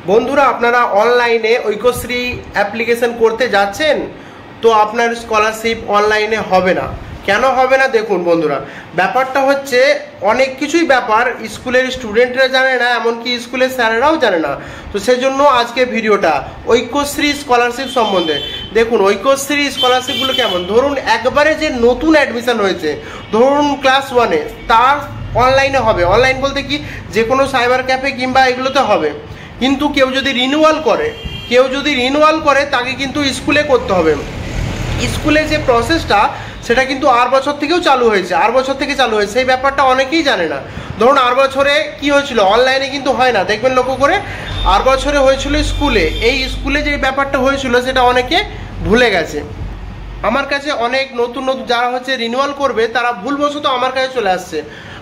বন্ধুরা আপনারা অনলাইনে ঐক্যশ্রী অ্যাপ্লিকেশন করতে যাচ্ছেন, তো আপনার স্কলারশিপ অনলাইনে হবে না। কেন হবে না দেখুন বন্ধুরা, ব্যাপারটা হচ্ছে অনেক কিছুই ব্যাপার স্কুলের স্টুডেন্টরা জানে না, এমনকি স্কুলের স্যারেরাও জানে না। তো সেজন্য আজকে ভিডিওটা ঐক্যশ্রী স্কলারশিপ সম্বন্ধে। দেখুন ঐক্যশ্রী স্কলারশিপগুলো কেমন, ধরুন একবারে যে নতুন অ্যাডমিশন হয়েছে, ধরুন ক্লাস 1-এ, তার অনলাইনে হবে। অনলাইন বলতে কি, যে কোনো সাইবার ক্যাফে কিংবা এগুলোতে হবে। কিন্তু কেউ যদি রিনিউয়াল করে তাকে কিন্তু স্কুলে করতে হবে। স্কুলে যে প্রসেসটা সেটা কিন্তু আর বছর থেকেও চালু হয়েছে, সেই ব্যাপারটা অনেকেই জানে না। ধরুন আর বছরে কি হয়েছিল, অনলাইনে কিন্তু হয় না, দেখবেন লক্ষ্য করে। আর বছরে হয়েছিল স্কুলে, এই স্কুলে যে ব্যাপারটা হয়েছিল সেটা অনেকে ভুলে গেছে। আমার কাছে অনেক নতুন যারা হচ্ছে রিনিউয়াল করবে তারা ভুলবশত আমার কাছে চলে আসছে।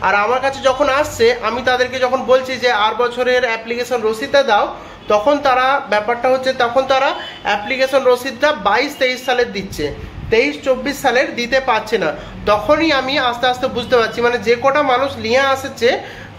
আর আমার কাছে যখন আসছে, আমি তাদেরকে যখন বলছি যে আর বছরের অ্যাপ্লিকেশন রসিদটা দাও, তখন তারা অ্যাপ্লিকেশন রসিদটা 22-23 সালের দিচ্ছে, 23-24 সালের দিতে পারছে না। তখনই আমি আস্তে আস্তে বুঝতে পারছি, মানে যে কটা মানুষ নিয়ে আসছে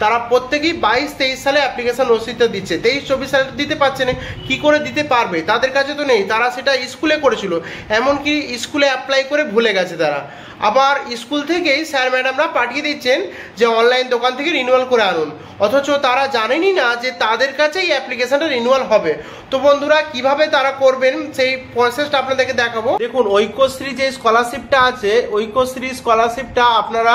তারা প্রত্যেকেই 22-23 সালে অ্যাপ্লিকেশন রসিদটা দিচ্ছে, 23-24 সালে দিতে পারছে না। কি করে দিতে পারবে, তাদের কাছে তো নেই, তারা সেটা স্কুলে করেছিল, এমনকি স্কুলে অ্যাপ্লাই করে ভুলে গেছে তারা। আবার স্কুল থেকেই স্যার ম্যাডামরা পাঠিয়ে দিচ্ছেন যে অনলাইন দোকান থেকে রিনিউয়াল করে আনুন, অথচ তারা জানেনই না যে তাদের কাছেই অ্যাপ্লিকেশনটা রিনিউয়াল হবে। তো বন্ধুরা কিভাবে তারা করবেন সেই প্রসেসটা আপনাদেরকে দেখাবো। দেখুন ঐক্যশ্রী যে স্কলারশিপটা আছে, ঐক্যশ্রী স্কলারশিপটা আপনারা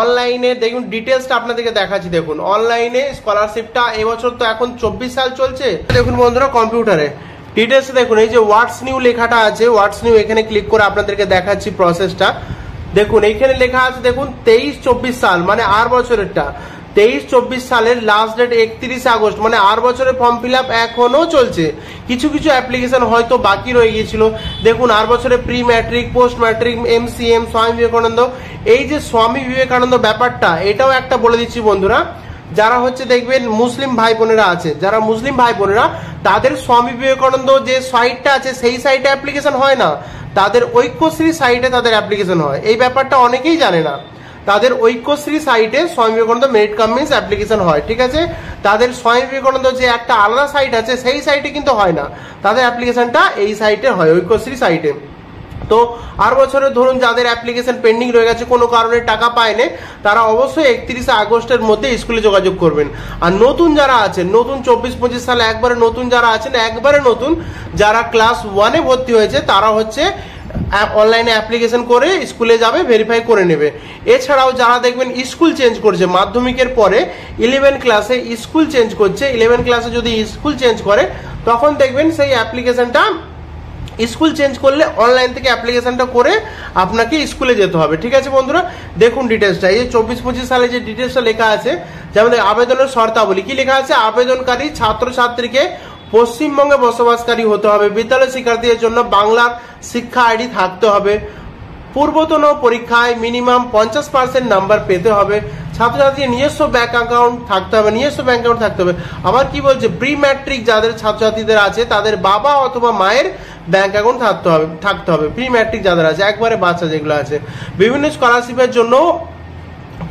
অনলাইনে দেখুন, ডিটেলসটা আপনাদেরকে দেখাচ্ছি। দেখুন অনলাইনে স্কলারশিপটা এবছর তো এখন 24 সাল চলছে। দেখুন বন্ধুরা কম্পিউটারে ডিটেলস দেখুন, এই যে হোয়াটস নিউ লেখাটা আছে, হোয়াটস নিউ, এখানে ক্লিক করে আপনাদেরকে দেখাচ্ছি প্রসেসটা। দেখুন এইখানে লেখা আছে, দেখুন 23-24 সাল মানে আর বছরেরটা, 23-24 সালের লাস্ট ডেট 31 আগস্ট, মানে আর বছরের ফর্ম ফিল আপ এখনো চলছে। কিছু অ্যাপ্লিকেশন হয়তো বাকি রয়ে গিয়েছিল। দেখুন আর বছরে pre matric, post matric, MCM, Swami Vivekananda, এই যে স্বামী বিবেকানন্দ ব্যাপারটা, এটাও একটা বলে দিচ্ছি বন্ধুরা, যারা হচ্ছে দেখবেন মুসলিম ভাই বোনেরা আছে, তাদের স্বামী বিবেকানন্দ যে সাইটটা আছে সেই সাইটে অ্যাপ্লিকেশন হয় না, তাদের ঐক্যশ্রী সাইটে তাদের অ্যাপ্লিকেশন হয়। এই ব্যাপারটা অনেকেই জানে না, তাদের ঐক্যশ্রী সাইটে Swami Vivekananda merit cum means application হয়, ঠিক আছে। তাদের স্বামী বিবেকানন্দ যে একটা আলাদা সাইট আছে সেই সাইটে কিন্তু হয় না, তাদের অ্যাপ্লিকেশনটা এই সাইটে হয়, ঐক্যশ্রী সাইটে। তো আর বছরে ধরুন যাদের অ্যাপ্লিকেশন পেন্ডিং রয়ে গেছে, কোনো কারণে টাকা পায়নি, তারা অবশ্যই 31 আগস্টের মধ্যে স্কুলে যোগাযোগ করবেন। আর নতুন যারা আছেন, নতুন 24-25 সালে একবারে নতুন যারা আছেন, যারা ক্লাস 1-এ ভর্তি হয়েছে, তারা হচ্ছে অনলাইনে অ্যাপ্লিকেশন করে স্কুলে যাবে, ভেরিফাই করে নেবে। এছাড়াও যারা দেখবেন স্কুল চেঞ্জ করছে, মাধ্যমিকের পরে 11 ক্লাসে স্কুল চেঞ্জ করছে, 11 ক্লাসে যদি স্কুল চেঞ্জ করে তখন দেখবেন সেই অ্যাপ্লিকেশনটা, স্কুল চেঞ্জ করলে অনলাইন থেকে অ্যাপ্লিকেশনটা করে আপনাকে স্কুলে যেতে হবে, ঠিক আছে বন্ধুরা। দেখুন ডিটেলসটা, এই যে 24-25 সালে যে ডিটেলসটা লেখা আছে, যেমন আবেদনের শর্তাবলী কি লেখা আছে, আবেদনকারী ছাত্রছাত্রীকে পশ্চিমবঙ্গে বসবাসকারী হতে হবে, বিদ্যালয় শিক্ষার্থীদের জন্য বাংলার শিক্ষা আইডি থাকতে হবে, পূর্বতন পরীক্ষায় মিনিমাম 50% নাম্বার পেতে হবে, ছাত্রছাত্রীর নিজস্ব ব্যাংক অ্যাকাউন্ট থাকতে হবে। আবার কি বলছে, প্রি ম্যাট্রিক যাদের ছাত্রছাত্রীদের আছে তাদের বাবা অথবা মায়ের ব্যাংক অ্যাকাউন্ট থাকতে হবে। প্রি ম্যাট্রিক যাদের আছে, একবারে বাচ্চা যেগুলো আছে। বিভিন্ন স্কলারশিপের জন্য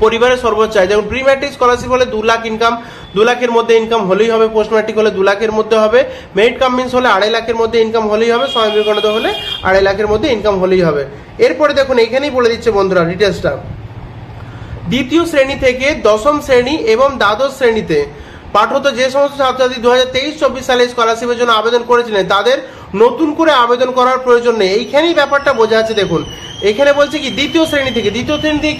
পরিবারের সর্বোচ্চ আয়, যেমন প্রি ম্যাট্রিক স্কলারশিপ হলে 2 লাখ ইনকাম, 2 লাখের মধ্যে ইনকাম হলেই হবে, পোস্ট ম্যাট্রিক হলে 2 লাখের মধ্যে হবে, মেরিট কাম মিন্স হলে 2.5 লাখের মধ্যে ইনকাম হলেই হবে, স্বামী বিবেকানন্দ হলে 2.5 লাখের মধ্যে ইনকাম হলেই হবে। এরপরে দেখুন এখানেই বলে দিচ্ছে বন্ধুরা ডিটেলসটা, দ্বিতীয় শ্রেণী থেকে দশম শ্রেণী এবং দ্বাদশ শ্রেণীতে পাঠরত যে সমস্ত ছাত্রছাত্রী 2023-24 সালে স্কলারশিপের জন্য আবেদন করেছিলেন তাদের নতুন করে আবেদন করার প্রয়োজন নেই। এইখানেই ব্যাপারটা বোঝা আছে। দেখুন এখানে বলছে কি দ্বিতীয় শ্রেণী থেকে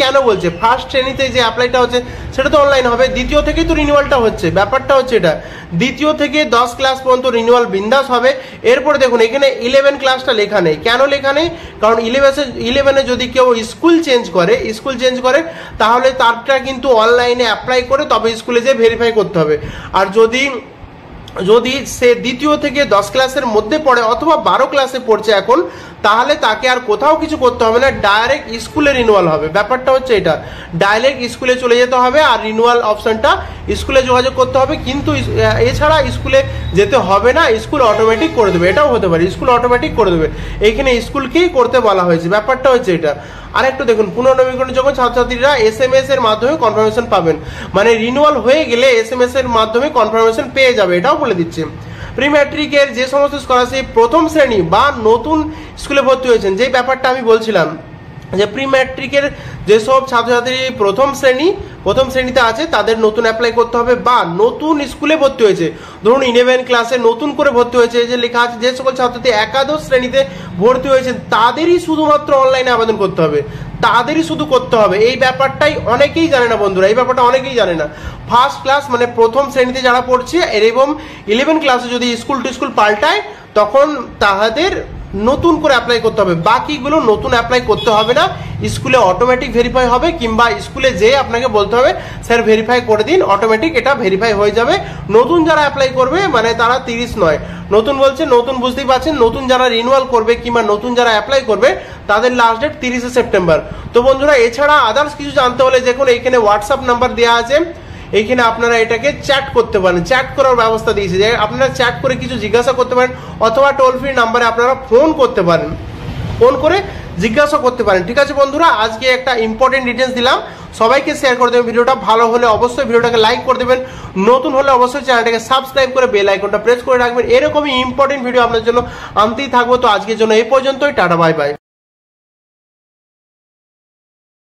কেন বলছে, ফার্স্ট শ্রেণীতে যে অ্যাপ্লাইটা হচ্ছে সেটা তো অনলাইন হবে, দ্বিতীয় থেকেই তো রিনিউয়ালটা হচ্ছে, ব্যাপারটা হচ্ছে এটা। দ্বিতীয় থেকে 10 ক্লাস পর্যন্ত রিনিউয়াল বিন্দাস হবে। এরপরে দেখুন এখানে 11 ক্লাসটা লেখা নেই, কেন লেখা নেই, কারণ 11-এ যদি কেউ স্কুল চেঞ্জ করে তাহলে তারটা কিন্তু অনলাইনে অ্যাপ্লাই করে তবে স্কুলে যেয়ে ভেরিফাই করতে হবে। আর যদি সে দ্বিতীয় থেকে 10 ক্লাসের মধ্যে পড়ে অথবা 12 ক্লাসে পড়ছে এখন, তাহলে তাকে আর কোথাও কিছু করতে হবে না, ডাইরেক্ট স্কুলে রিনিউয়াল হবে। ব্যাপারটা হচ্ছে এটা, ডাইরেক্ট স্কুলে চলে যেতে হবে আর রিনিউয়াল অপশনটা স্কুলে যোগাযোগ করতে হবে। কিন্তু এছাড়া স্কুলে যেতে হবে না, স্কুল অটোমেটিক করে দেবে, এটাও হতে পারে স্কুল অটোমেটিক করে দেবে। এইখানে স্কুলকেই করতে বলা হয়েছে, ব্যাপারটা হচ্ছে এটা। আর একটু দেখুন, পুনর্নবীকরণ যখন ছাত্রছাত্রীরা SMS এর মাধ্যমে কনফার্মেশন পাবেন, মানে রিনিউয়াল হয়ে গেলে SMS এর মাধ্যমে কনফার্মেশন পেয়ে যাবে, এটাও বলে দিচ্ছে। প্রি ম্যাট্রিকের যে সমস্ত স্কলারশিপ প্রথম শ্রেণী বা নতুন স্কুলে ভর্তি হয়েছেন, যে ব্যাপারটা আমি বলছিলাম যে প্রি ম্যাট্রিকের যেসব ছাত্রছাত্রী প্রথম শ্রেণীতে আছে তাদের নতুন অ্যাপ্লাই করতে হবে, বা নতুন স্কুলে ভর্তি হয়েছে, ধরুন 11 ক্লাসে নতুন করে ভর্তি হয়েছে, যে লেখা আছে যে সকল ছাত্রছাত্রী একাদশ শ্রেণীতে ভর্তি হয়েছেন তাদেরই শুধুমাত্র অনলাইনে আবেদন করতে হবে, তাদেরই শুধু করতে হবে। এই ব্যাপারটাই অনেকেই জানে না বন্ধুরা, এই ব্যাপারটা অনেকেই জানে না। ফার্স্ট ক্লাস মানে প্রথম শ্রেণীতে যারা পড়ছে এবং 11 ক্লাসে যদি স্কুল টু স্কুল পাল্টায় তখন তাদের নতুন করে অ্যাপ্লাই করতে হবে, বাকিগুলো নতুন অ্যাপ্লাই করতে হবে না, স্কুলে অটোমেটিক ভেরিফাই হবে, কিংবা স্কুলে যেয়ে আপনাকে বলতে হবে স্যার ভেরিফাই করে দিন, অটোমেটিক এটা ভেরিফাই হয়ে যাবে। নতুন যারা অ্যাপ্লাই করবে মানে তারা 30 নয়, নতুন বলছে, নতুন বুঝতেই পারছেন, নতুন যারা রিনিউয়াল করবে কিংবা নতুন যারা অ্যাপ্লাই করবে তাদের লাস্ট ডেট 30 সেপ্টেম্বর। তো বন্ধুরা এছাড়া আদার্স কিছু জানতে হলে দেখুন এইখানে হোয়াটসঅ্যাপ নাম্বার দেওয়া আছে, এইখানে আপনারা এটাকে চ্যাট করতে পারেন, চ্যাট করার ব্যবস্থা দিয়েছে, যে আপনারা চ্যাট করে কিছু জিজ্ঞাসা করতে পারেন, অথবা টোল ফ্রি নাম্বারে আপনারা ফোন করতে পারেন, ফোন করে জিজ্ঞাসা করতে পারেন। ঠিক আছে বন্ধুরা, আজকে একটা ইম্পর্টেন্ট ডিটেলস দিলাম, সবাইকে শেয়ার করে দেবেন। ভিডিওটা ভালো হলে অবশ্যই ভিডিওটাকে লাইক করে দেবেন, নতুন হলে অবশ্যই চ্যানেলটাকে সাবস্ক্রাইব করে বেল আইকনটা প্রেস করে রাখবেন। এরকমই ইম্পর্টেন্ট ভিডিও আপনার জন্য আনতেই থাকবো। তো আজকের জন্য এই পর্যন্তই, টাটা বাই বাই।